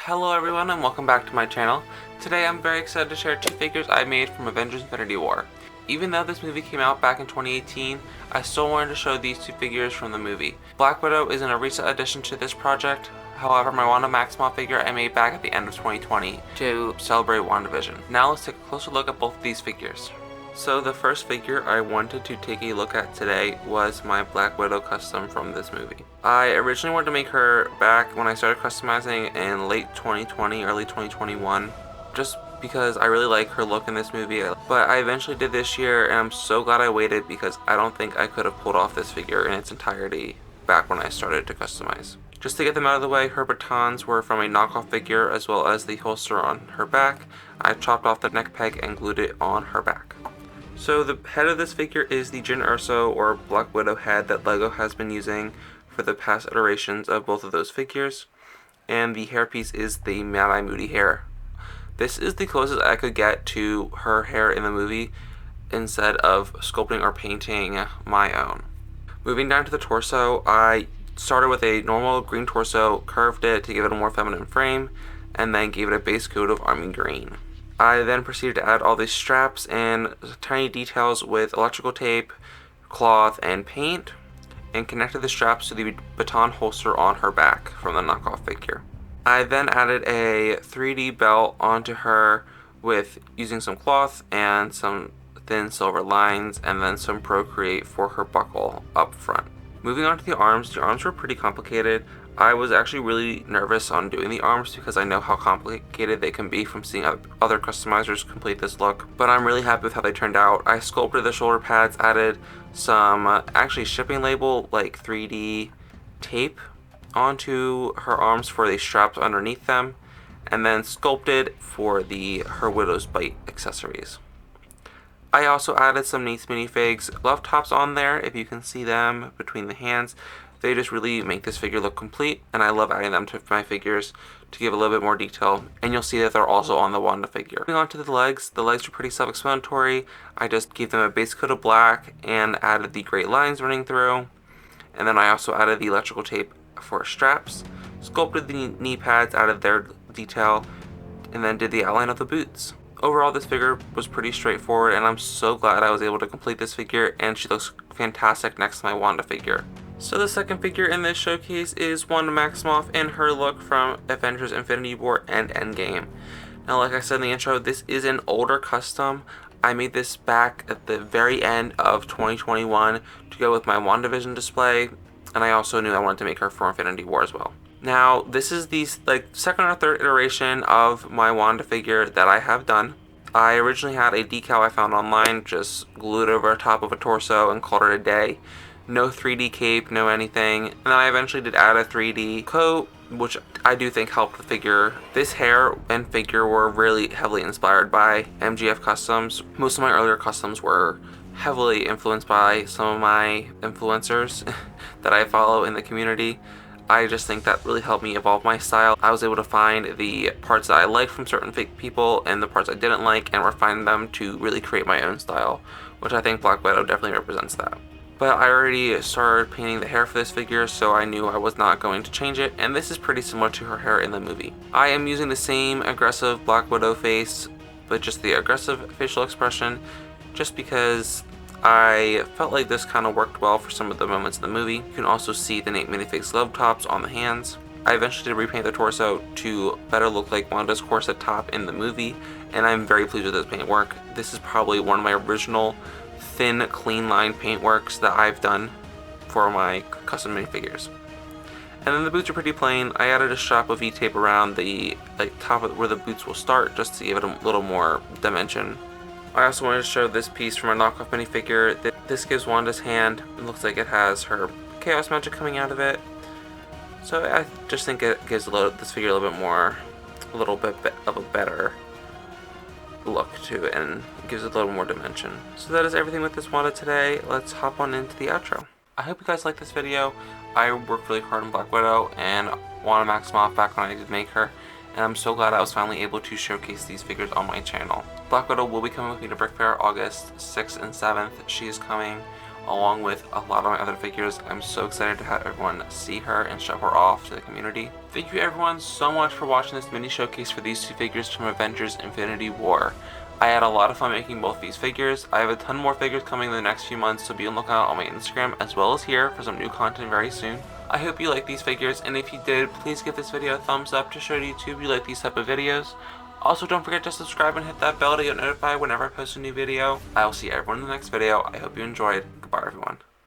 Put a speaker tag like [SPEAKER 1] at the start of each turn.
[SPEAKER 1] Hello everyone and welcome back to my channel. Today I'm very excited to share two figures I made from Avengers Infinity War. Even though this movie came out back in 2018, I still wanted to show these two figures from the movie. Black Widow isn't a recent addition to this project, however my Wanda Maximoff figure I made back at the end of 2020 to celebrate WandaVision. Now let's take a closer look at both of these figures. So the first figure I wanted to take a look at today was my Black Widow custom from this movie. I originally wanted to make her back when I started customizing in late 2020, early 2021, just because I really like her look in this movie. But I eventually did this year and I'm so glad I waited because I don't think I could have pulled off this figure in its entirety back when I started to customize. Just to get them out of the way, her batons were from a knockoff figure as well as the holster on her back. I chopped off the neck peg and glued it on her back. So the head of this figure is the Jyn Erso or Black Widow head that LEGO has been using for the past iterations of both of those figures. And the hairpiece is the Mad Eye Moody hair. This is the closest I could get to her hair in the movie instead of sculpting or painting my own. Moving down to the torso, I started with a normal green torso, curved it to give it a more feminine frame, and then gave it a base coat of army green. I then proceeded to add all these straps and tiny details with electrical tape, cloth, and paint, and connected the straps to the baton holster on her back from the knockoff figure. I then added a 3D belt onto her with using some cloth and some thin silver lines and then some Procreate for her buckle up front. Moving on to the arms were pretty complicated. I was actually really nervous on doing the arms because I know how complicated they can be from seeing other customizers complete this look, but I'm really happy with how they turned out. I sculpted the shoulder pads, added some actually shipping label like 3D tape onto her arms for the straps underneath them, and then sculpted for her Widow's Bite accessories. I also added some Nate's Minifigs glove tops on there, if you can see them between the hands. They just really make this figure look complete, and I love adding them to my figures to give a little bit more detail, and you'll see that they're also on the Wanda figure. Moving on to the legs are pretty self-explanatory. I just gave them a base coat of black and added the gray lines running through, and then I also added the electrical tape for straps, sculpted the knee pads, added their detail, and then did the outline of the boots. Overall, this figure was pretty straightforward, and I'm so glad I was able to complete this figure, and she looks fantastic next to my Wanda figure. So the second figure in this showcase is Wanda Maximoff and her look from Avengers Infinity War and Endgame. Now, like I said in the intro, this is an older custom. I made this back at the very end of 2021 to go with my WandaVision display, and I also knew I wanted to make her for Infinity War as well. Now, this is the second or third iteration of my Wanda figure that I have done. I originally had a decal I found online, just glued over top of a torso and called it a day. No 3D cape, no anything. And then I eventually did add a 3D coat, which I do think helped the figure. This hair and figure were really heavily inspired by MGF customs. Most of my earlier customs were heavily influenced by some of my influencers that I follow in the community. I just think that really helped me evolve my style. I was able to find the parts that I liked from certain people and the parts I didn't like and refine them to really create my own style, which I think Black Widow definitely represents that. But I already started painting the hair for this figure, so I knew I was not going to change it, and this is pretty similar to her hair in the movie. I am using the same aggressive Black Widow face, but just the aggressive facial expression, just because I felt like this kind of worked well for some of the moments in the movie. You can also see the Nate Minifigs glove tops on the hands. I eventually did repaint the torso to better look like Wanda's corset top in the movie, and I'm very pleased with this paint work. This is probably one of my original thin, clean line paintworks that I've done for my custom minifigures. And then the boots are pretty plain. I added a strap of V-tape around the top of where the boots will start, just to give it a little more dimension. I also wanted to show this piece from a knockoff minifigure. This gives Wanda's hand. It looks like it has her chaos magic coming out of it. So I just think it gives this figure a little bit of a better look to it, and gives it a little more dimension. So that is everything with this Wanda today. Let's hop on into the outro. I hope you guys liked this video. I worked really hard on Black Widow and Wanda Maximoff back when I did make her, and I'm so glad I was finally able to showcase these figures on my channel. Black Widow will be coming with me to Brick Fair August 6th and 7th. She is coming along with a lot of my other figures. I'm so excited to have everyone see her and show her off to the community. Thank you everyone so much for watching this mini showcase for these 2 figures from Avengers Infinity War. I had a lot of fun making both these figures. I have a ton more figures coming in the next few months, so be on the lookout on my Instagram as well as here for some new content very soon. I hope you like these figures, and if you did, please give this video a thumbs up to show to YouTube you like these type of videos. Also, don't forget to subscribe and hit that bell to get notified whenever I post a new video. I will see everyone in the next video. I hope you enjoyed. Goodbye everyone.